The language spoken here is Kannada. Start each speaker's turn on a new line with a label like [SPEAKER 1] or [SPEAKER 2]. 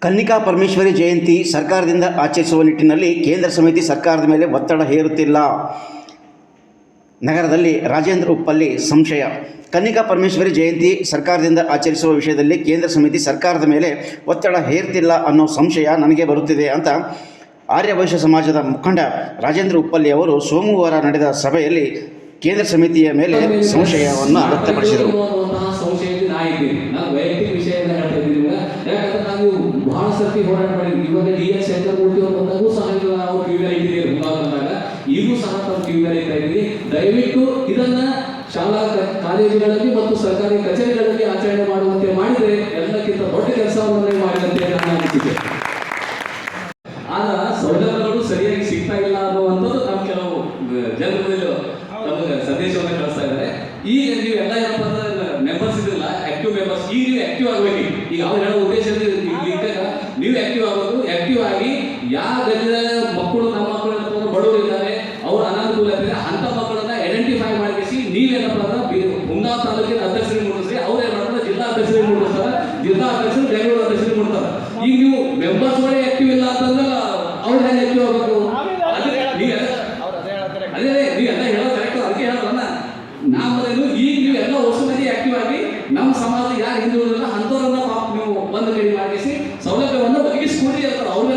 [SPEAKER 1] ಕನ್ನಿಕಾ ಪರಮೇಶ್ವರಿ ಜಯಂತಿ ಸರ್ಕಾರದಿಂದ ಆಚರಿಸುವ ನಿಟ್ಟಿನಲ್ಲಿ ಕೇಂದ್ರ ಸಮಿತಿ ಸರ್ಕಾರದ ಮೇಲೆ ಒತ್ತಡ ಹೇರುತ್ತಿಲ್ಲ. ನಗರದಲ್ಲಿ ರಾಜೇಂದ್ರ ಉಪ್ಪಲ್ಲಿ ಸಂಶಯ. ಕನ್ನಿಕಾ ಪರಮೇಶ್ವರಿ ಜಯಂತಿ ಸರ್ಕಾರದಿಂದ ಆಚರಿಸುವ ವಿಷಯದಲ್ಲಿ ಕೇಂದ್ರ ಸಮಿತಿ ಸರ್ಕಾರದ ಮೇಲೆ ಒತ್ತಡ ಹೇರ್ತಿಲ್ಲ ಅನ್ನೋ ಸಂಶಯ ನನಗೆ ಬರುತ್ತಿದೆ ಅಂತ ಆರ್ಯವೈಶ್ಯ ಸಮಾಜದ ಮುಖಂಡ ರಾಜೇಂದ್ರ ಉಪ್ಪಲ್ಲಿ ಅವರು ಸೋಮವಾರ ನಡೆದ ಸಭೆಯಲ್ಲಿ ಕೇಂದ್ರ ಸಮಿತಿಯ ಮೇಲೆ ಸಂಶಯವನ್ನು ವ್ಯಕ್ತಪಡಿಸಿದರು.
[SPEAKER 2] ಬಹಳ ಸರ್ತಿ ಹೋರಾಟ ಮಾಡಿದ್ವಿ. ಇವಾಗ DS ಶಂಕರಮೂರ್ತಿ ಅವರು ಬಂದಾಗೂ ಸಹ ನಾವು ಟಿವಿಯಲ್ಲಿ ಇಟ್ಟಿದ್ದೀರಿ. ಬಂದಾಗ ಈಗೂ ಸಹ ನಾವು ಟಿವಿಯಲ್ಲಿ ಇಡ್ತಾ ಇದ್ದೀವಿ. ದಯವಿಟ್ಟು ಇದನ್ನ ಶಾಲಾ ಕಾಲೇಜುಗಳಲ್ಲಿ ಮತ್ತು ಸರ್ಕಾರಿ ಕಚೇರಿಗಳಲ್ಲಿ ಆಚರಣೆ ಮಾಡುವಂತೆ ಮಾಡಿದರೆ ಎಲ್ಲಕ್ಕಿಂತ ದೊಡ್ಡ ಕೆಲಸವನ್ನೇ ಮಾಡಿದಂತೆ ನನ್ನ ಅನಿಸಿಕೆ. ಆಗ ಸೌಲಭ್ಯಗಳು ಸರಿಯಾಗಿ ಸಿಗ್ತಾ ಇಲ್ಲ ಅನ್ನುವಂಥದ್ದು ನಮ್ಮ ಕೆಲವು ಜನರಲ್ಲಿ ತಮಗೆ ಸಂದೇಶವನ್ನು ಕಳಿಸ್ತಾ ಇದ್ದಾರೆ. ಈಗ ನೀವು ಎಲ್ಲ ಮೆಂಬರ್ಸ್ ಇದಿಲ್ಲ, ಆಕ್ಟಿವ್ ಮೆಂಬರ್ಸ್. ಈಗ ನೀವು ಆಕ್ಟಿವ್ ಆಗಬೇಕು. ಈಗ ಅವ್ರು ಹೇಳೋ ಉದ್ದೇಶ ನೀವು ಆಕ್ಟಿವ್ ಆಗೋದು. ಆಕ್ಟಿವ್ ಆಗಿ ಯಾವ ಗಲ್ಲಿನ ಮಕ್ಕಳು ನಮ್ಮ ಮಕ್ಕಳು ಬಡವರು ಇದ್ದಾರೆ, ಅವ್ರ ಅನಾನುಕೂಲತೆ ಇದೆ, ಅಂತ ಮಕ್ಕಳನ್ನ ಐಡೆಂಟಿಫೈ ಮಾಡಿಸಿ ನೀವೇನಪ್ಪ ಅಂದ್ರೆ ಹುಂಗಾ ತಾಲೂಕಿನ ಅಧ್ಯಕ್ಷರಿಗೆ ಮುಟ್ಟಿಸ್ರಿ. ಅವ್ರು ಏನ್ ಮಾಡ್ತಾರೆ, ಜಿಲ್ಲಾ ಅಧ್ಯಕ್ಷರಿಗೆ ಮುಟ್ಟಿಸ್ತಾರೆ, ಜಿಲ್ಲಾ ಅಧ್ಯಕ್ಷರು ಬೆಂಗಳೂರು ಅಧ್ಯಕ್ಷರಿಗೆ ಮುಟ್ತಾರೆ. ಈಗ ನೀವು ಮೆಂಬರ್ಸ್ಗಳೇ ಆಕ್ಟಿವ್ ಇಲ್ಲ ಅಂತಂದ್ರೆ ಅವ್ರು ಹೇಗೆ ಆಕ್ಟಿವ್ ಆಗಬೇಕು? ಅದೇ ನೀವೆಲ್ಲ ಹೇಳೋದು ಕರೆಕ್ಟ್. ಅದಕ್ಕೆ ಹೇಳೋದನ್ನ ನಾವೇನು ಈಗ ನೀವೆಲ್ಲ ಹೊಸ ಮಂದಿ ಆಕ್ಟಿವ್ ಆಗಿ ನಮ್ಮ ಸಮಾಜ ಯಾರು ಹಿಂದುಳಿದಿಲ್ಲ ಅಂಥವ್ರನ್ನ ನೀವು ಒಂದು ಕಡೆ ಮಾಡಿಸಿ ಸೌಲಭ್ಯವನ್ನು ಒದಗಿಸಿಕೊಡಿ ಅಂತ ಅವ್ರು